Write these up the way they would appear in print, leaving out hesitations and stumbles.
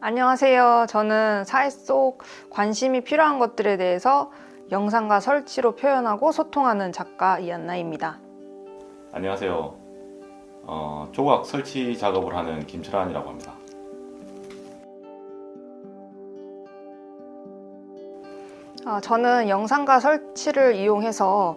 안녕하세요. 저는 사회 속 관심이 필요한 것들에 대해서 영상과 설치로 표현하고 소통하는 작가 이한나입니다. 안녕하세요. 조각 설치 작업을 하는 김철환이라고 합니다. 저는 영상과 설치를 이용해서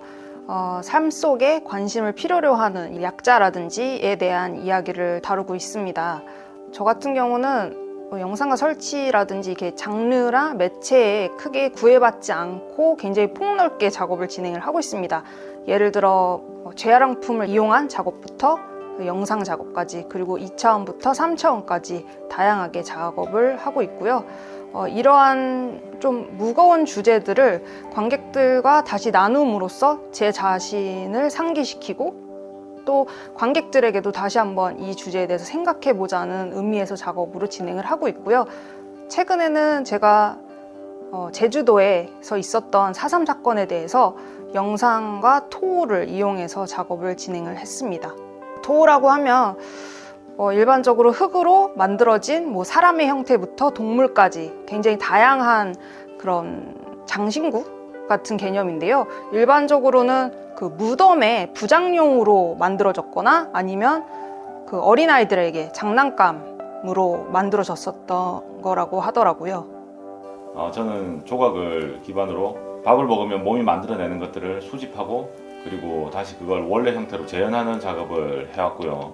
삶 속에 관심을 필요로 하는 약자라든지에 대한 이야기를 다루고 있습니다. 저 같은 경우는 영상과 설치라든지 이렇게 장르나 매체에 크게 구애받지 않고 굉장히 폭넓게 작업을 진행을 하고 있습니다. 예를 들어 재활용품을 이용한 작업부터 영상 작업까지, 그리고 2차원부터 3차원까지 다양하게 작업을 하고 있고요. 이러한 좀 무거운 주제들을 관객들과 다시 나눔으로써 제 자신을 상기시키고 또 관객들에게도 다시 한번 이 주제에 대해서 생각해보자는 의미에서 작업으로 진행을 하고 있고요. 최근에는 제가 제주도에서 있었던 4.3 사건에 대해서 영상과 토를 이용해서 작업을 진행을 했습니다. 토라고 하면 일반적으로 흙으로 만들어진 사람의 형태부터 동물까지 굉장히 다양한 그런 장신구 같은 개념인데요. 일반적으로는 그 무덤의 부장용으로 만들어졌거나 아니면 그 어린아이들에게 장난감으로 만들어졌었던 거라고 하더라고요. 저는 조각을 기반으로 밥을 먹으면 몸이 만들어내는 것들을 수집하고 그리고 다시 그걸 원래 형태로 재현하는 작업을 해왔고요.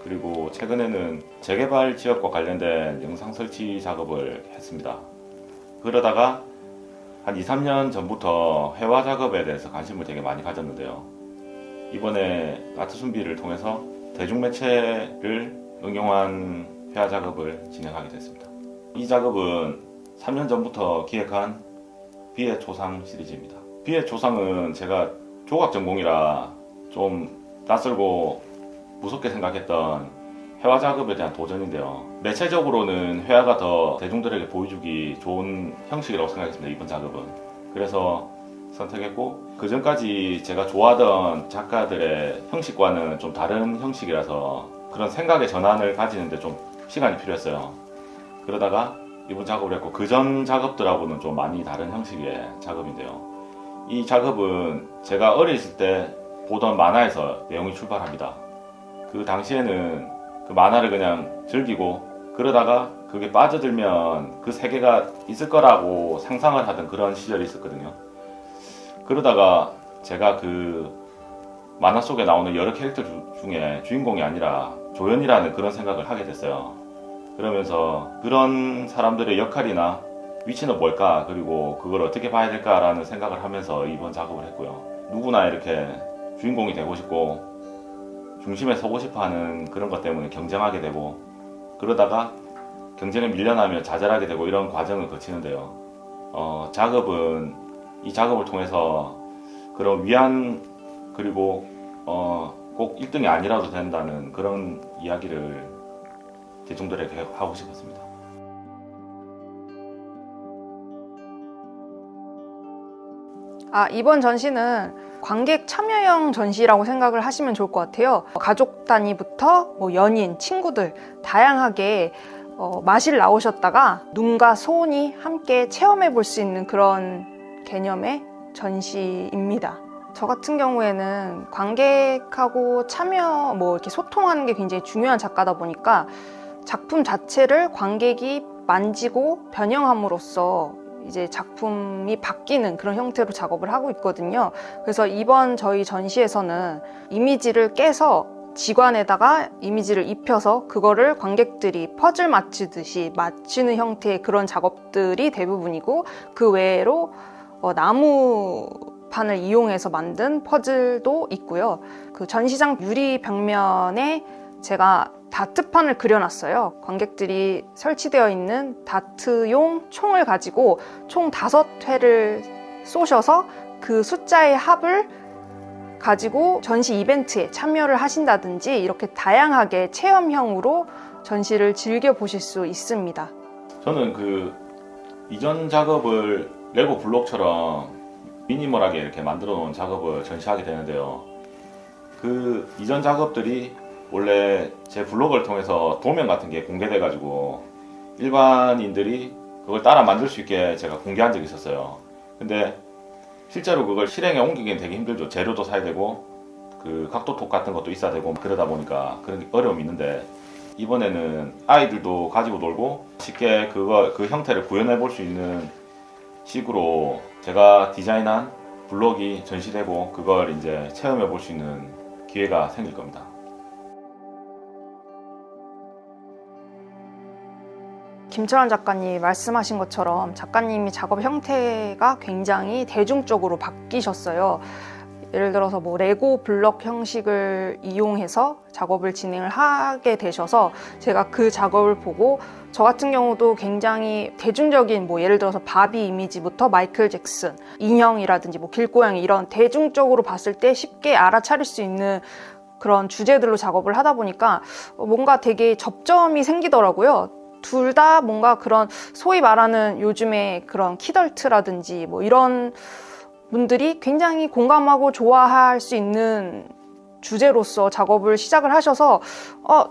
그리고 최근에는 재개발 지역과 관련된 영상 설치 작업을 했습니다. 그러다가 한 2, 3년 전부터 회화 작업에 대해서 관심을 되게 많이 가졌는데요. 이번에 아트순비를 통해서 대중매체를 응용한 회화 작업을 진행하게 됐습니다. 이 작업은 3년 전부터 기획한 비의 초상 시리즈입니다. 비의 초상은 제가 조각 전공이라 좀 낯설고 무섭게 생각했던 회화 작업에 대한 도전인데요. 매체적으로는 회화가 더 대중들에게 보여주기 좋은 형식이라고 생각했습니다. 이번 작업은. 그래서 선택했고 그 전까지 제가 좋아하던 작가들의 형식과는 좀 다른 형식이라서 그런 생각의 전환을 가지는데 좀 시간이 필요했어요. 그러다가 이번 작업을 했고 그 전 작업들하고는 좀 많이 다른 형식의 작업인데요. 이 작업은 제가 어렸을 때 보던 만화에서 내용이 출발합니다. 그 당시에는 그 만화를 그냥 즐기고 그러다가 그게 빠져들면 그 세계가 있을 거라고 상상을 하던 그런 시절이 있었거든요. 그러다가 제가 그 만화 속에 나오는 여러 캐릭터 중에 주인공이 아니라 조연이라는 그런 생각을 하게 됐어요. 그러면서 그런 사람들의 역할이나 위치는 뭘까, 그리고 그걸 어떻게 봐야 될까라는 생각을 하면서 이번 작업을 했고요. 누구나 이렇게 주인공이 되고 싶고 중심에 서고 싶어하는 그런 것 때문에 경쟁하게 되고 그러다가 경쟁에 밀려나면 좌절하게 되고 이런 과정을 거치는데요. 이 작업을 통해서 그런 위안 그리고 꼭 1등이 아니라도 된다는 그런 이야기를 대중들에게 하고 싶었습니다. 이번 전시는 관객 참여형 전시라고 생각을 하시면 좋을 것 같아요. 가족 단위부터 연인, 친구들 다양하게 마실 나오셨다가 눈과 손이 함께 체험해 볼 수 있는 그런 개념의 전시입니다. 저 같은 경우에는 관객하고 참여 이렇게 소통하는 게 굉장히 중요한 작가다 보니까 작품 자체를 관객이 만지고 변형함으로써 이제 작품이 바뀌는 그런 형태로 작업을 하고 있거든요. 그래서 이번 저희 전시에서는 이미지를 깨서 지관에다가 이미지를 입혀서 그거를 관객들이 퍼즐 맞추듯이 맞추는 형태의 그런 작업들이 대부분이고 그 외로 나무판을 이용해서 만든 퍼즐도 있고요. 그 전시장 유리 벽면에 제가 다트판을 그려놨어요. 관객들이 설치되어 있는 다트용 총을 가지고 총 5회를 쏘셔서 그 숫자의 합을 가지고 전시 이벤트에 참여를 하신다든지 이렇게 다양하게 체험형으로 전시를 즐겨보실 수 있습니다. 저는 그 이전 작업을 레고 블록처럼 미니멀하게 이렇게 만들어 놓은 작업을 전시하게 되는데요. 그 이전 작업들이 원래 제 블로그를 통해서 도면 같은 게 공개돼 가지고 일반인들이 그걸 따라 만들 수 있게 제가 공개한 적이 있었어요. 근데 실제로 그걸 실행에 옮기기는 되게 힘들죠. 재료도 사야 되고 그 각도톡 같은 것도 있어야 되고 그러다 보니까 그런 게 어려움이 있는데, 이번에는 아이들도 가지고 놀고 쉽게 그 형태를 구현해 볼 수 있는 식으로 제가 디자인한 블록이 전시되고 그걸 이제 체험해 볼 수 있는 기회가 생길 겁니다. 김철환 작가님 말씀하신 것처럼 작가님이 작업 형태가 굉장히 대중적으로 바뀌셨어요. 예를 들어서 뭐 레고 블럭 형식을 이용해서 작업을 진행을 하게 되셔서 제가 그 작업을 보고 저 같은 경우도 굉장히 대중적인 뭐 예를 들어서 바비 이미지부터 마이클 잭슨, 인형이라든지 뭐 길고양이 이런 대중적으로 봤을 때 쉽게 알아차릴 수 있는 그런 주제들로 작업을 하다 보니까 뭔가 되게 접점이 생기더라고요. 둘 다 뭔가 그런 소위 말하는 요즘에 그런 키덜트라든지 뭐 이런 분들이 굉장히 공감하고 좋아할 수 있는 주제로서 작업을 시작을 하셔서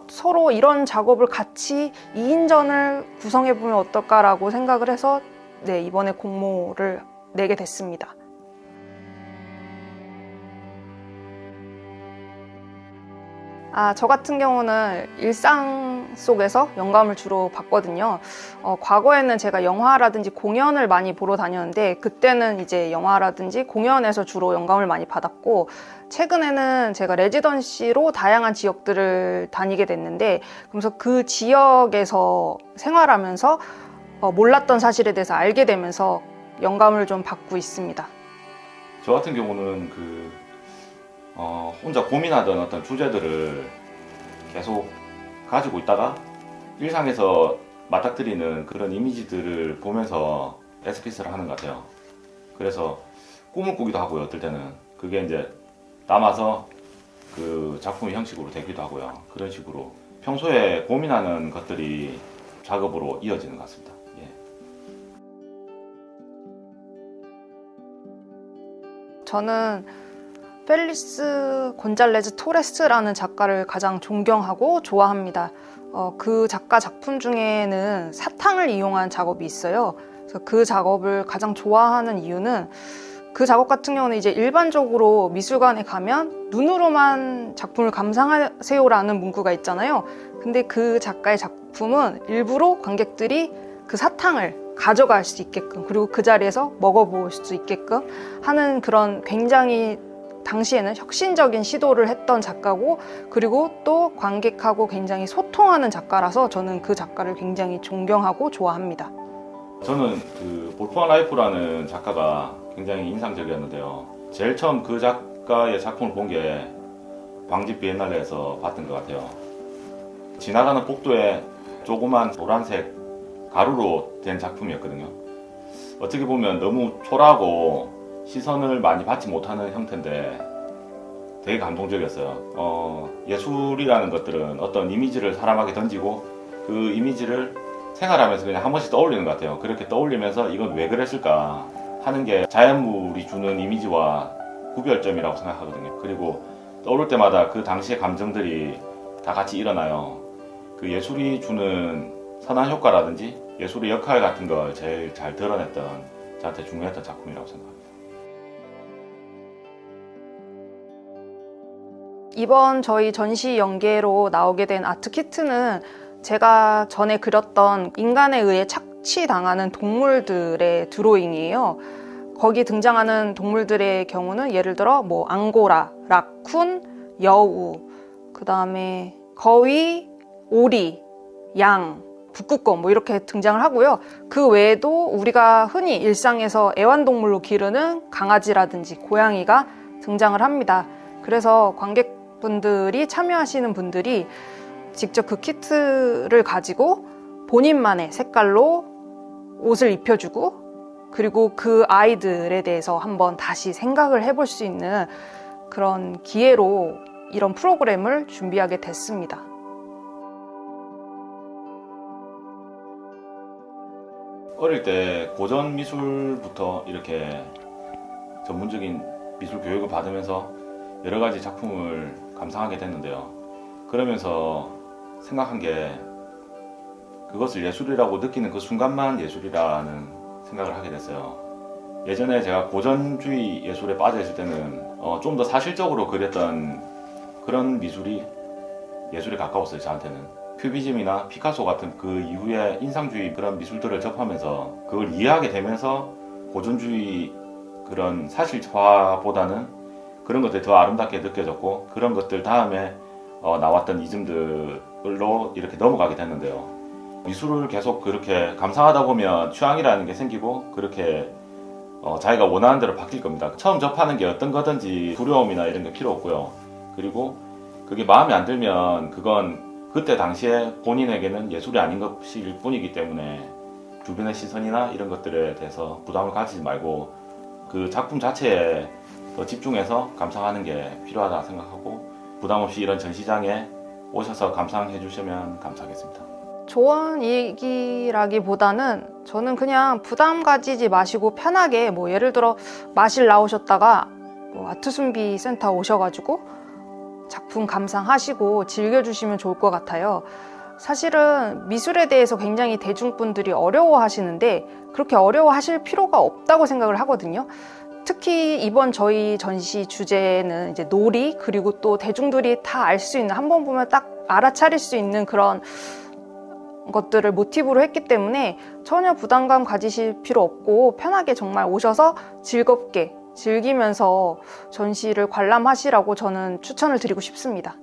서로 이런 작업을 같이 2인전을 구성해보면 어떨까라고 생각을 해서 네, 이번에 공모를 내게 됐습니다. 저 같은 경우는 일상 속에서 영감을 주로 받거든요. 과거에는 제가 영화라든지 공연을 많이 보러 다녔는데 그때는 이제 영화라든지 공연에서 주로 영감을 많이 받았고, 최근에는 제가 레지던시로 다양한 지역들을 다니게 됐는데, 그래서 그 지역에서 생활하면서 몰랐던 사실에 대해서 알게 되면서 영감을 좀 받고 있습니다. 저 같은 경우는 혼자 고민하던 어떤 주제들을 계속 가지고 있다가 일상에서 맞닥뜨리는 그런 이미지들을 보면서 에스키스를 하는 것 같아요. 그래서 꿈을 꾸기도 하고요. 어떨 때는 그게 이제 남아서 그 작품의 형식으로 되기도 하고요. 그런 식으로 평소에 고민하는 것들이 작업으로 이어지는 것 같습니다. 예. 저는 펠리스 곤잘레즈 토레스라는 작가를 가장 존경하고 좋아합니다. 그 작가 작품 중에는 사탕을 이용한 작업이 있어요. 그래서 그 작업을 가장 좋아하는 이유는 그 작업 같은 경우는 이제 일반적으로 미술관에 가면 눈으로만 작품을 감상하세요라는 문구가 있잖아요. 근데 그 작가의 작품은 일부러 관객들이 그 사탕을 가져갈 수 있게끔, 그리고 그 자리에서 먹어볼 수 있게끔 하는 그런 굉장히 당시에는 혁신적인 시도를 했던 작가고, 그리고 또 관객하고 굉장히 소통하는 작가라서 저는 그 작가를 굉장히 존경하고 좋아합니다. 저는 그 볼프한 라이프라는 작가가 굉장히 인상적이었는데요. 제일 처음 그 작가의 작품을 본 게 광집 비엔날레에서 봤던 것 같아요. 지나가는 복도에 조그만 노란색 가루로 된 작품이었거든요. 어떻게 보면 너무 초라하고 시선을 많이 받지 못하는 형태인데 되게 감동적이었어요. 예술이라는 것들은 어떤 이미지를 사람에게 던지고 그 이미지를 생활하면서 그냥 한 번씩 떠올리는 것 같아요. 그렇게 떠올리면서 이건 왜 그랬을까 하는 게 자연물이 주는 이미지와 구별점이라고 생각하거든요. 그리고 떠오를 때마다 그 당시의 감정들이 다 같이 일어나요. 그 예술이 주는 선한 효과라든지 예술의 역할 같은 걸 제일 잘 드러냈던, 저한테 중요했던 작품이라고 생각합니다. 이번 저희 전시 연계로 나오게 된 아트 키트는 제가 전에 그렸던 인간에 의해 착취당하는 동물들의 드로잉이에요. 거기 등장하는 동물들의 경우는 예를 들어 뭐 앙고라, 라쿤, 여우, 그 다음에 거위, 오리, 양, 북극곰 뭐 이렇게 등장을 하고요. 그 외에도 우리가 흔히 일상에서 애완동물로 기르는 강아지라든지 고양이가 등장을 합니다. 그래서 관객분들이 참여하시는 분들이 직접 그 키트를 가지고 본인만의 색깔로 옷을 입혀주고, 그리고 그 아이들에 대해서 한번 다시 생각을 해볼 수 있는 그런 기회로 이런 프로그램을 준비하게 됐습니다. 어릴 때 고전 미술부터 이렇게 전문적인 미술 교육을 받으면서 여러 가지 작품을 감상하게 됐는데요. 그러면서 생각한 게 그것을 예술이라고 느끼는 그 순간만 예술이라는 생각을 하게 됐어요. 예전에 제가 고전주의 예술에 빠져 있을 때는 좀 더 사실적으로 그렸던 그런 미술이 예술에 가까웠어요. 저한테는 큐비즘이나 피카소 같은 그 이후에 인상주의 그런 미술들을 접하면서 그걸 이해하게 되면서 고전주의 그런 사실화보다는 그런 것들이 더 아름답게 느껴졌고, 그런 것들 다음에 나왔던 이즘들로 이렇게 넘어가게 됐는데요. 미술을 계속 그렇게 감상하다 보면 취향이라는 게 생기고, 그렇게 자기가 원하는 대로 바뀔 겁니다. 처음 접하는 게 어떤 거든지 두려움이나 이런 게 필요 없고요. 그리고 그게 마음에 안 들면 그건 그때 당시에 본인에게는 예술이 아닌 것일 뿐이기 때문에 주변의 시선이나 이런 것들에 대해서 부담을 가지지 말고 그 작품 자체에 더 집중해서 감상하는 게 필요하다 생각하고, 부담 없이 이런 전시장에 오셔서 감상해 주시면 감사하겠습니다. 조언이기라기보다는 저는 그냥 부담 가지지 마시고 편하게, 뭐 예를 들어 마실 나오셨다가 뭐 아트순비 센터 오셔가지고 작품 감상하시고 즐겨주시면 좋을 것 같아요. 사실은 미술에 대해서 굉장히 대중분들이 어려워하시는데 그렇게 어려워하실 필요가 없다고 생각을 하거든요. 특히 이번 저희 전시 주제는 이제 놀이, 그리고 또 대중들이 다 알 수 있는, 한 번 보면 딱 알아차릴 수 있는 그런 것들을 모티브로 했기 때문에 전혀 부담감 가지실 필요 없고 편하게 정말 오셔서 즐겁게 즐기면서 전시를 관람하시라고 저는 추천을 드리고 싶습니다.